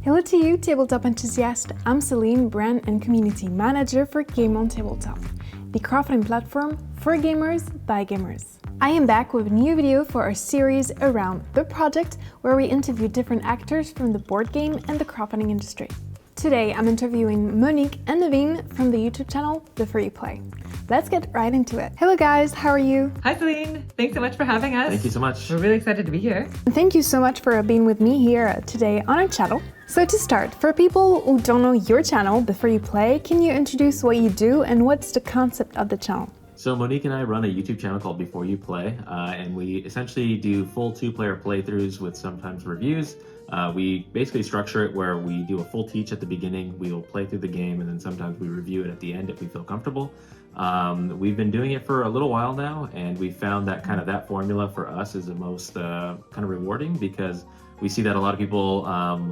Hello to you, tabletop enthusiast. I'm Celine, brand and community manager for Game on Tabletop, the crowdfunding platform for gamers by gamers. I am back with a new video for our series around The Project, where we interview different actors from the board game and the crowdfunding industry. Today, I'm interviewing Monique and Naveen from the YouTube channel The Free Play. Let's get right into it. Hello guys, how are you? Hi Celine, thanks so much for having us. Thank you so much. We're really excited to be here. Thank you so much for being with me here today on our channel. So to start, for people who don't know your channel, The Free Play, can you introduce what you do and what's the concept of the channel? So Monique and I run a YouTube channel called Before You Play, and we essentially do full two-player playthroughs with sometimes reviews. We basically structure it where we do a full teach at the beginning, we will play through the game, and then sometimes we review it at the end if we feel comfortable. We've been doing it for a little while now, and we found that kind of that formula for us is the most kind of rewarding, because we see that a lot of people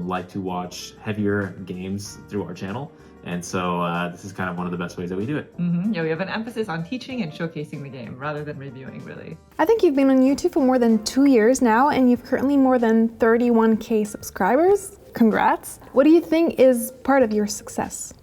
like to watch heavier games through our channel. And so this is kind of one of the best ways that we do it. Yeah, we have an emphasis on teaching and showcasing the game rather than reviewing, really. I think you've been on YouTube for more than 2 years now, and you've currently more than 31K subscribers. Congrats. What do you think is part of your success?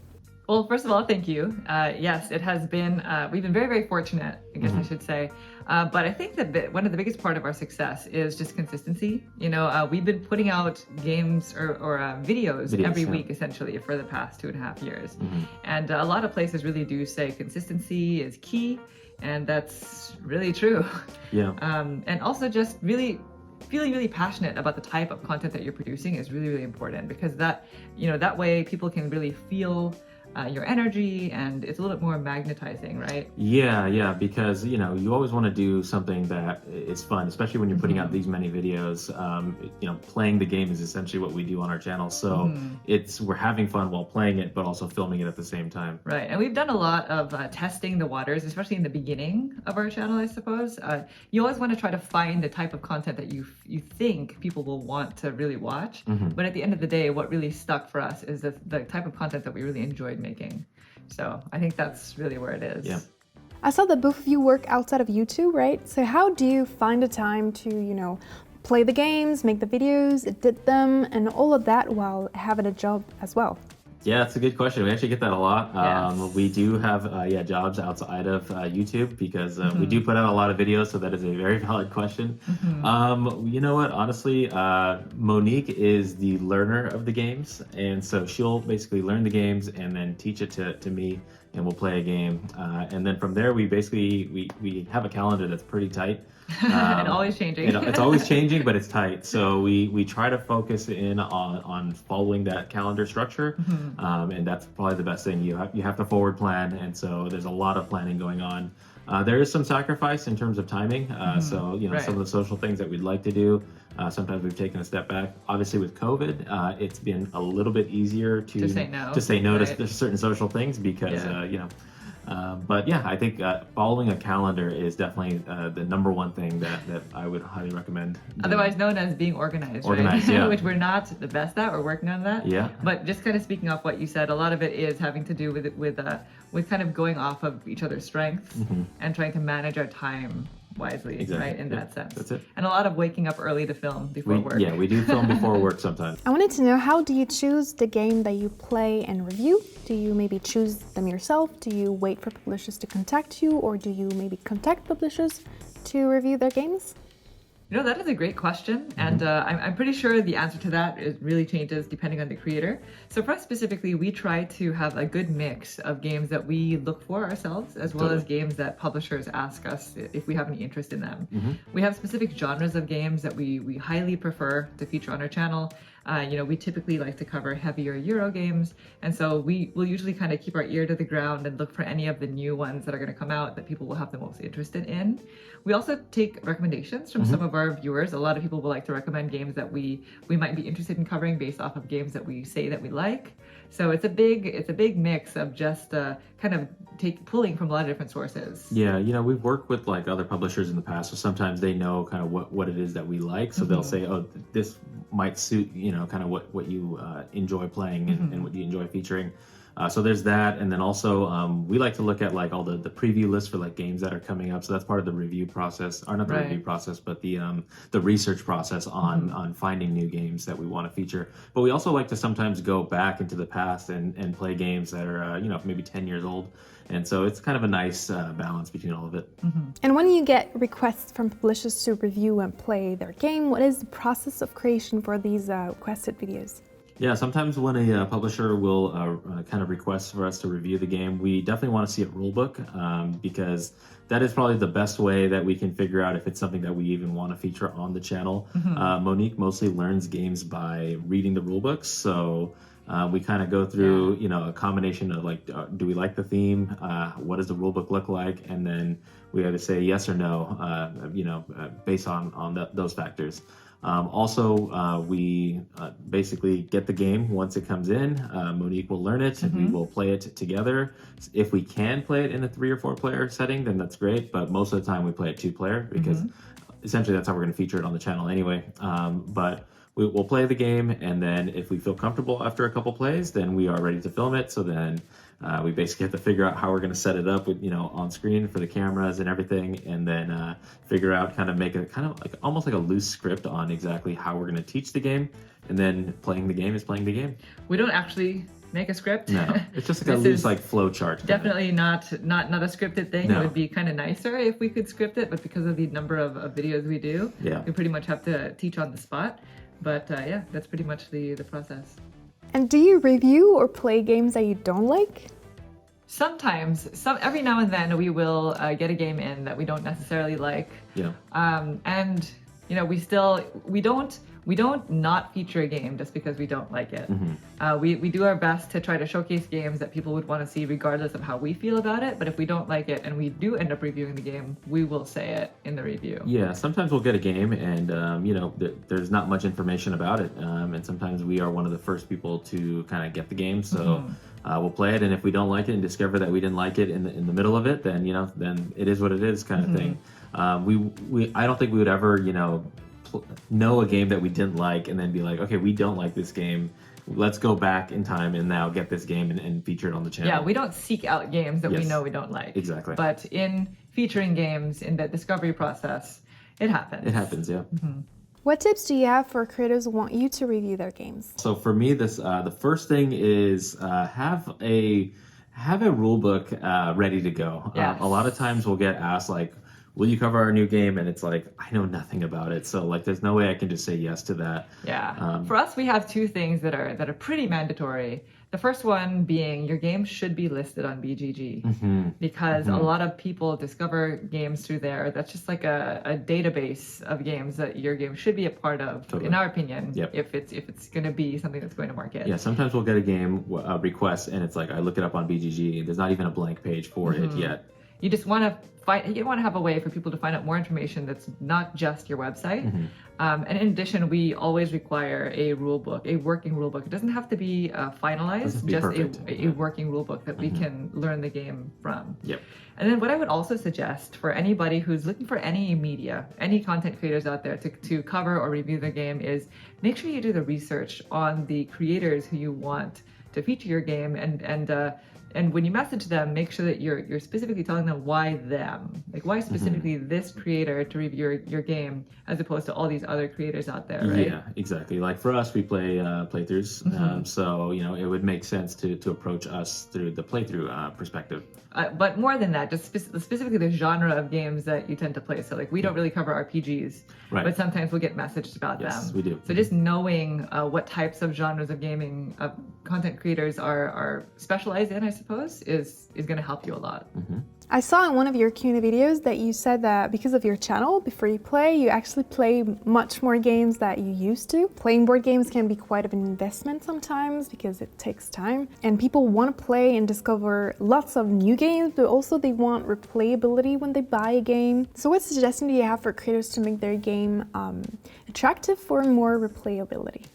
Well, first of all, thank you. Yes, it has been, we've been very, very fortunate, I guess I should say. But I think that one of the biggest part of our success is just consistency. You know, we've been putting out games or videos every week, essentially, for the past 2.5 years. And a lot of places really do say consistency is key, and that's really true. Yeah. And also just really feeling really passionate about the type of content that you're producing is really, really important, because that, you know, that way people can really feel your energy, and it's a little bit more magnetizing, right? Yeah, because, you know, you always want to do something that is fun, especially when you're putting out these many videos. You know, playing the game is essentially what we do on our channel. So we're having fun while playing it, but also filming it at the same time. Right, and we've done a lot of testing the waters, especially in the beginning of our channel, I suppose. You always want to try to find the type of content that you think people will want to really watch. But at the end of the day, what really stuck for us is the type of content that we really enjoyed making. So I think that's really where it is. Yeah. I saw that both of you work outside of YouTube, right? So how do you find the time to, you know, play the games, make the videos, edit them, and all of that while having a job as well? Yeah, that's a good question. We actually get that a lot. Yes. We do have jobs outside of YouTube, because we do put out a lot of videos, so that is a very valid question. You know what, honestly, Monique is the learner of the games, and so she'll basically learn the games and then teach it to me, and we'll play a game. And then from there, we basically, we have a calendar that's pretty tight. And always changing. You know, it's always changing, but it's tight. So we try to focus in on following that calendar structure, and that's probably the best thing. You have to forward plan, and so there's a lot of planning going on. There is some sacrifice in terms of timing. So, you know, some of the social things that we'd like to do, sometimes we've taken a step back. Obviously with COVID, it's been a little bit easier to say no to certain social things, because, you know, but yeah, I think following a calendar is definitely the number one thing that I would highly recommend doing. Otherwise known as being organized, right? Yeah. Which we're not the best at. We're working on that. Yeah. But just kind of speaking off what you said, a lot of it is having to do with kind of going off of each other's strengths and trying to manage our time wisely, right? In that sense. That's it. And a lot of waking up early to film before work. Yeah, we do film before work sometimes. I wanted to know, how do you choose the game that you play and review? Do you maybe choose them yourself? Do you wait for publishers to contact you, or do you maybe contact publishers to review their games? You know, that is a great question, and I'm pretty sure the answer to that really changes depending on the creator. So for us specifically, we try to have a good mix of games that we look for ourselves, as well as games that publishers ask us if we have any interest in them. We have specific genres of games that we highly prefer to feature on our channel. You know, we typically like to cover heavier Euro games, and so we will usually kind of keep our ear to the ground and look for any of the new ones that are going to come out that people will have the most interested in. We also take recommendations from some of our viewers. A lot of people will like to recommend games that we might be interested in covering based off of games that we say that we like. So it's a big mix of just kind of pulling from a lot of different sources. Yeah, you know, we've worked with like other publishers in the past, so sometimes they know kind of what it is that we like. So they'll say, oh, this might suit, you know, kind of what you enjoy playing and what you enjoy featuring. So there's that, and then also we like to look at like all the preview lists for like games that are coming up. So that's part of the review process, or not the Right. review process, but the research process on finding new games that we want to feature. But we also like to sometimes go back into the past and play games that are maybe 10 years old. And so it's kind of a nice balance between all of it. And when you get requests from publishers to review and play their game, what is the process of creation for these requested videos? Yeah, sometimes when a publisher will kind of request for us to review the game, we definitely want to see a rulebook because that is probably the best way that we can figure out if it's something that we even want to feature on the channel. Monique mostly learns games by reading the rulebooks, so we kind of go through, a combination of like, do we like the theme? What does the rulebook look like? And then we either say yes or no, based on those factors. Also, we basically get the game once it comes in. Monique will learn it, and we will play it together. If we can play it in a 3 or 4 player setting, then that's great. But most of the time, we play it 2 player because essentially that's how we're going to feature it on the channel anyway. But we'll play the game, and then if we feel comfortable after a couple plays, then we are ready to film it. So then we basically have to figure out how we're going to set it up with, on screen for the cameras and everything, and then figure out make a kind of like almost like a loose script on exactly how we're going to teach the game, and then playing the game is playing the game. We don't actually make a script. No, it's just like a loose like flow chart. Definitely not a scripted thing. No. It would be kind of nicer if we could script it, but because of the number of videos we do, we pretty much have to teach on the spot. But that's pretty much the process. And do you review or play games that you don't like? Sometimes, every now and then we will get a game in that we don't necessarily like. Yeah. And we don't not feature a game just because we don't like it. We do our best to try to showcase games that people would want to see regardless of how we feel about it. But if we don't like it and we do end up reviewing the game, we will say it in the review. Yeah, sometimes we'll get a game and, there's not much information about it. And sometimes we are one of the first people to kind of get the game. So we'll play it. And if we don't like it and discover that we didn't like it in the middle of it, then, then it is what it is kind of thing. I don't think we would ever, know a game that we didn't like and then be like, okay, we don't like this game. Let's go back in time and now get this game and feature it on the channel. Yeah, we don't seek out games that we know we don't like. Exactly. But in featuring games in the discovery process, it happens. It happens, yeah. What tips do you have for creators who want you to review their games? So for me, the first thing is have a rule book ready to go. Yes. A lot of times we'll get asked like, will you cover our new game? And it's like, I know nothing about it. So like, there's no way I can just say yes to that. Yeah. For us, we have 2 things that are pretty mandatory. The first one being your game should be listed on BGG because a lot of people discover games through there. That's just like a database of games that your game should be a part of, in our opinion, if it's going to be something that's going to market. Yeah, sometimes we'll get a game request and it's like, I look it up on BGG. There's not even a blank page for it yet. You just want to have a way for people to find out more information that's not just your website. And in addition, we always require a rule book, a working rule book. It doesn't have to be finalized, just a working rule book that we can learn the game from. Yep. And then what I would also suggest for anybody who's looking for any media, any content creators out there to cover or review their game is make sure you do the research on the creators who you want to feature your game and when you message them, make sure that you're specifically telling them why them, like why specifically this creator to review your game as opposed to all these other creators out there, right? Yeah, exactly. Like for us, we play playthroughs, so it would make sense to approach us through the playthrough perspective. But more than that, just specifically the genre of games that you tend to play. So like we don't really cover RPGs, but sometimes we'll get messaged about them. Yes, we do. So just knowing what types of genres of gaming content creators are specialized in, I suppose, is going to help you a lot. I saw in one of your Q&A videos that you said that because of your channel, before you play, you actually play much more games that you used to. Playing board games can be quite of an investment sometimes because it takes time. And people want to play and discover lots of new games, but also they want replayability when they buy a game. So what suggestion do you have for creators to make their game attractive for more replayability?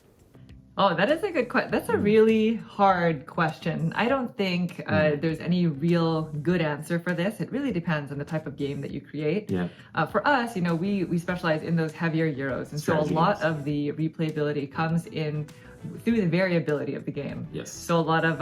Oh, that is a good question. That's a really hard question. I don't think there's any real good answer for this. It really depends on the type of game that you create. Yeah. For us, we specialize in those heavier Euros. And so a lot of the replayability comes in through the variability of the game. Yes. So a lot of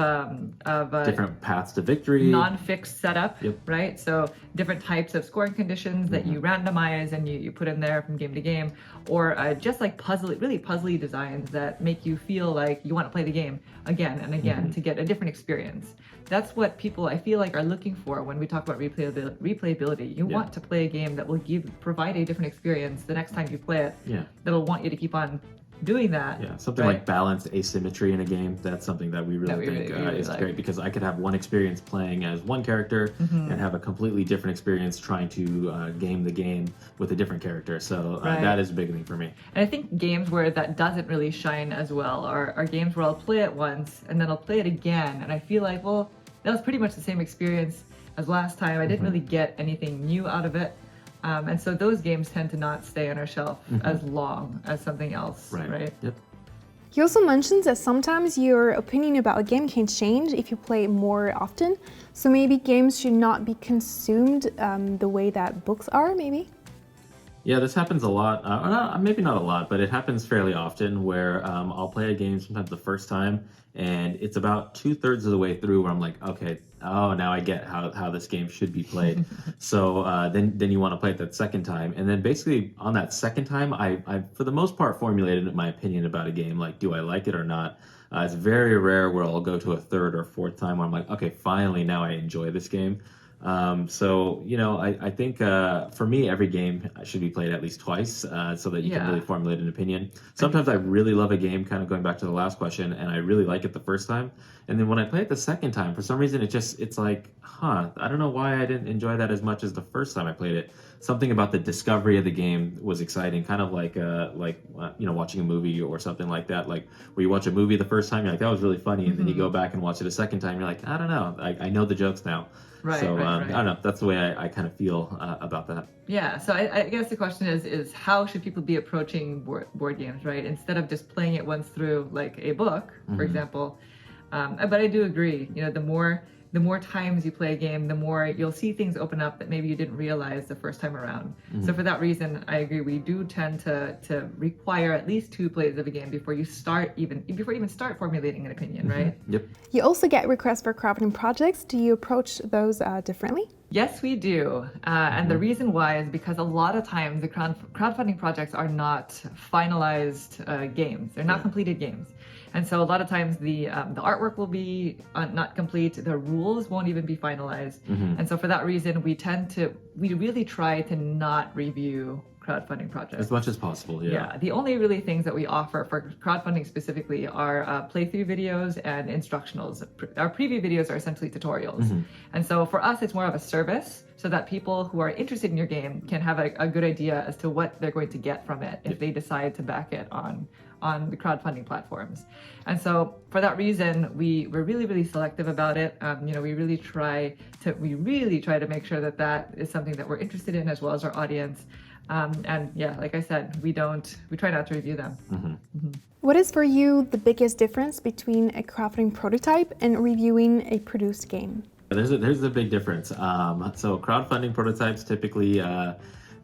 different paths to victory. non-fixed setup, Yep. right? So different types of scoring conditions that you randomize and you put in there from game to game, or just like really puzzly designs that make you feel like you want to play the game again and again to get a different experience. That's what people, I feel like, are looking for when we talk about replayability. You want to play a game that will provide a different experience the next time you play it. Yeah. That'll want you to keep on doing that. Yeah, something right? like balanced asymmetry in a game. That's something that we really think is like. great, because I could have one experience playing as one character and have a completely different experience trying to game the game with a different character. So that is a big thing for me. And I think games where that doesn't really shine as well are games where I'll play it once and then I'll play it again, and I feel like, well, that was pretty much the same experience as last time. I didn't really get anything new out of it. And so those games tend to not stay on our shelf as long as something else, right? Yep. You also mentioned that sometimes your opinion about a game can change if you play it more often. So maybe games should not be consumed the way that books are, maybe? Yeah, this happens a lot. Maybe not a lot, but it happens fairly often where I'll play a game sometimes the first time, and it's about 2/3 of the way through where I'm like, okay, now I get how this game should be played. So then you want to play it that second time, and then basically on that second time, I for the most part formulated my opinion about a game, like, do I like it or not? It's very rare where I'll go to a third or fourth time where I'm like, okay, finally now I enjoy this game. So, I think for me, every game should be played at least twice so that you can really formulate an opinion. Sometimes I really love a game, kind of going back to the last question, and I really like it the first time. And then when I play it the second time, for some reason, it's like, I don't know why I didn't enjoy that as much as the first time I played it. Something about the discovery of the game was exciting, kind of like watching a movie or something like that. Like where you watch a movie the first time, you're like, that was really funny, and then you go back and watch it a second time, you're like, I don't know, I know the jokes now. Right, so right. I don't know. That's the way I kind of feel about that. Yeah. So I guess the question is how should people be approaching board games, right? Instead of just playing it once through, like a book, for example. But I do agree. The more times you play a game, the more you'll see things open up that maybe you didn't realize the first time around. So for that reason, I agree. We do tend to require at least 2 plays of a game before you even start formulating an opinion, right? Yep. You also get requests for crowdfunding projects. Do you approach those differently? Yes, we do. And the reason why is because a lot of times the crowdfunding projects are not finalized games. They're not completed games. And so a lot of times the artwork will be not complete. The rules won't even be finalized. And so for that reason, we really try to not review crowdfunding projects. As much as possible, yeah. Yeah, the only really things that we offer for crowdfunding specifically are playthrough videos and instructionals. Our preview videos are essentially tutorials. And so for us, it's more of a service so that people who are interested in your game can have a good idea as to what they're going to get from it if they decide to back it on the crowdfunding platforms. And so for that reason, we're really, really selective about it. We really try to make sure that is something that we're interested in, as well as our audience. And yeah, like I said, we try not to review them. What is for you the biggest difference between a crowdfunding prototype and reviewing a produced game? There's a big difference. So crowdfunding prototypes typically,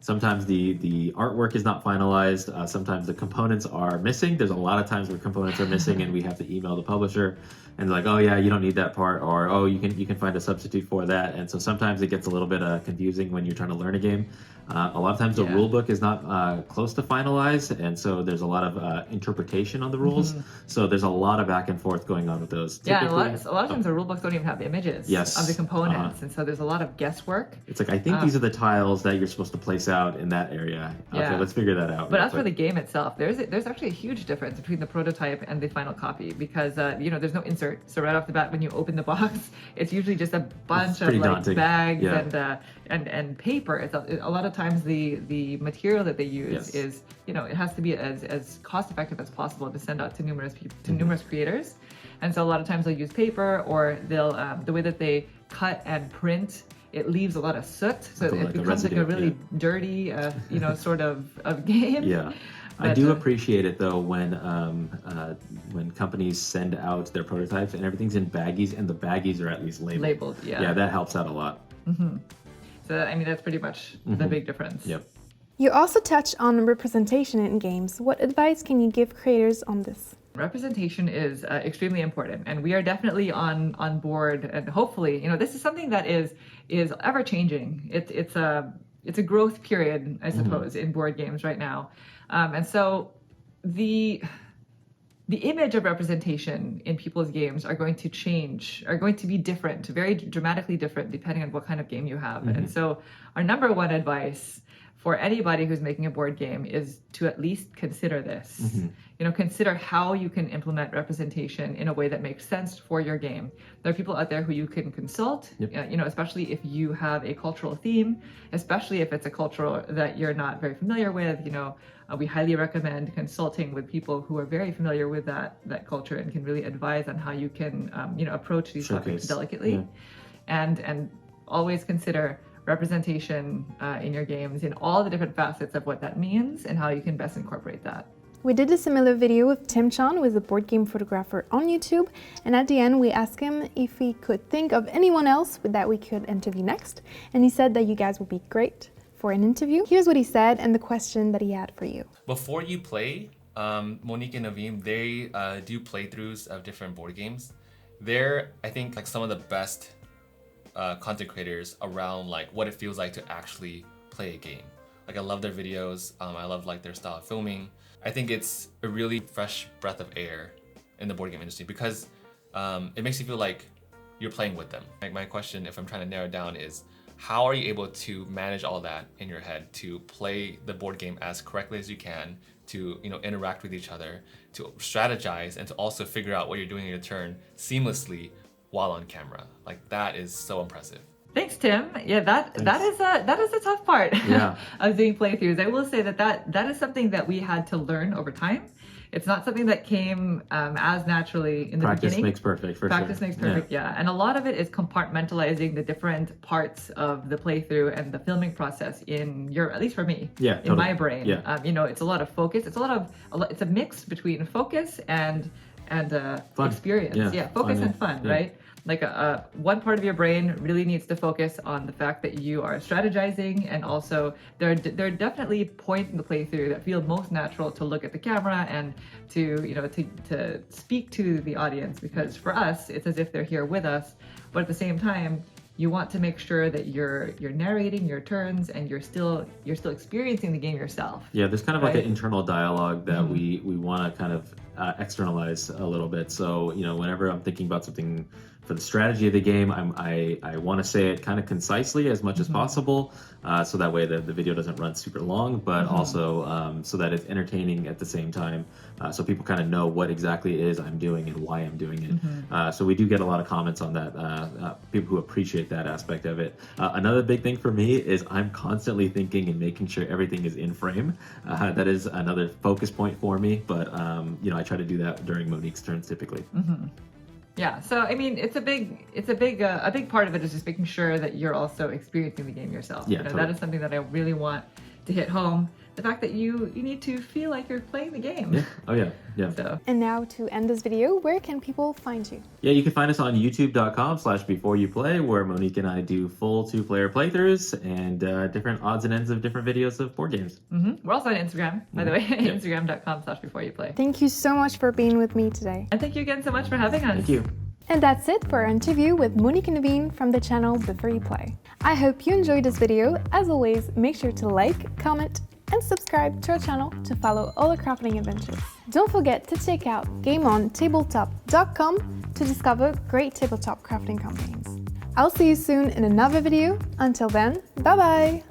sometimes the artwork is not finalized. Sometimes the components are missing. There's a lot of times where components are missing and we have to email the publisher and they're like, oh yeah, you don't need that part, or oh, you can find a substitute for that. And so sometimes it gets a little bit confusing when you're trying to learn a game. A lot of times the rule book is not close to finalized, and so there's a lot of interpretation on the rules. So there's a lot of back and forth going on with those. Yeah, a lot of times the rule books don't even have images of the components, and so there's a lot of guesswork. It's like, I think these are the tiles that you're supposed to place out in that area. Okay, let's figure that out. But as for the game itself, there's actually a huge difference between the prototype and the final copy, because there's no insert. So right off the bat, when you open the box, it's usually just a bunch of like bags and paper. It's a lot of times the material that they use is it has to be as cost effective as possible to send out to numerous creators. And so a lot of times they'll use paper, or they'll the way that they cut and print, it leaves a lot of soot, so it becomes like a really dirty sort of game. Yeah. I do appreciate it though when companies send out their prototypes and everything's in baggies, and the baggies are at least labeled. Yeah, that helps out a lot. So that's pretty much the big difference. You also touch on representation in games. What advice can you give creators on this? Representation is extremely important, and we are definitely on board. And hopefully, this is something that is ever changing. It's a growth period, I suppose, in board games right now, and so the image of representation in people's games are going to change, are going to be different, very dramatically different, depending on what kind of game you have. And so, our number one advice for anybody who's making a board game is to at least consider this. Consider how you can implement representation in a way that makes sense for your game. There are people out there who you can consult, especially if you have a cultural theme, especially if it's a culture that you're not very familiar with. We highly recommend consulting with people who are very familiar with that culture and can really advise on how you can, approach these topics delicately. And always consider representation in your games in all the different facets of what that means and how you can best incorporate that. We did a similar video with Tim Chan, who is a board game photographer on YouTube, and at the end we asked him if he could think of anyone else that we could interview next, and he said that you guys would be great for an interview. Here's what he said and the question that he had for you. Before you play, Monique and Naveen, they do playthroughs of different board games. They're, I think, like some of the best content creators around like what it feels like to actually play a game. Like I love their videos. I love like their style of filming. I think it's a really fresh breath of air in the board game industry because it makes you feel like you're playing with them. Like my question, if I'm trying to narrow it down, is how are you able to manage all that in your head to play the board game as correctly as you can, to interact with each other, to strategize, and to also figure out what you're doing in your turn seamlessly while on camera? Like that is so impressive. Thanks, Tim. Yeah, that is a tough part of doing playthroughs. I will say that is something that we had to learn over time. It's not something that came as naturally in the beginning. Practice makes perfect, for sure. Practice makes perfect, yeah. And a lot of it is compartmentalizing the different parts of the playthrough and the filming process in your, at least for me, in my brain. Yeah. It's a lot of focus. It's a mix between focus and experience. Yeah, focus and fun, right? Like one part of your brain really needs to focus on the fact that you are strategizing, and also there are definitely points in the playthrough that feel most natural to look at the camera and to speak to the audience, because for us it's as if they're here with us, but at the same time you want to make sure that you're narrating your turns and you're still experiencing the game yourself. Yeah, there's kind of like an internal dialogue that we want to kind of externalize a little bit. So whenever I'm thinking about something for the strategy of the game, I want to say it kind of concisely as much as possible, so that way the video doesn't run super long, but also so that it's entertaining at the same time, so people kind of know what exactly it is I'm doing and why I'm doing it. So we do get a lot of comments on that, people who appreciate that aspect of it. Another big thing for me is I'm constantly thinking and making sure everything is in frame. That is another focus point for me, but I try to do that during Monique's turns typically. Yeah, so I mean, it's a big part of it is just making sure that you're also experiencing the game yourself. Yeah, totally. That is something that I really want to hit home. The fact that you need to feel like you're playing the game. Yeah. Oh yeah, yeah. So. And now to end this video, where can people find you? Yeah, you can find us on youtube.com/beforeyouplay, where Monique and I do full 2-player playthroughs and different odds and ends of different videos of board games. We're also on Instagram, by the way, instagram.com/beforeyouplay. Thank you so much for being with me today. And thank you again so much for having us. Thank you. And that's it for our interview with Monique and Naveen from the channel Before You Play. I hope you enjoyed this video. As always, make sure to like, comment, and subscribe to our channel to follow all our crafting adventures. Don't forget to check out GameOnTabletop.com to discover great tabletop crafting campaigns. I'll see you soon in another video. Until then, bye bye!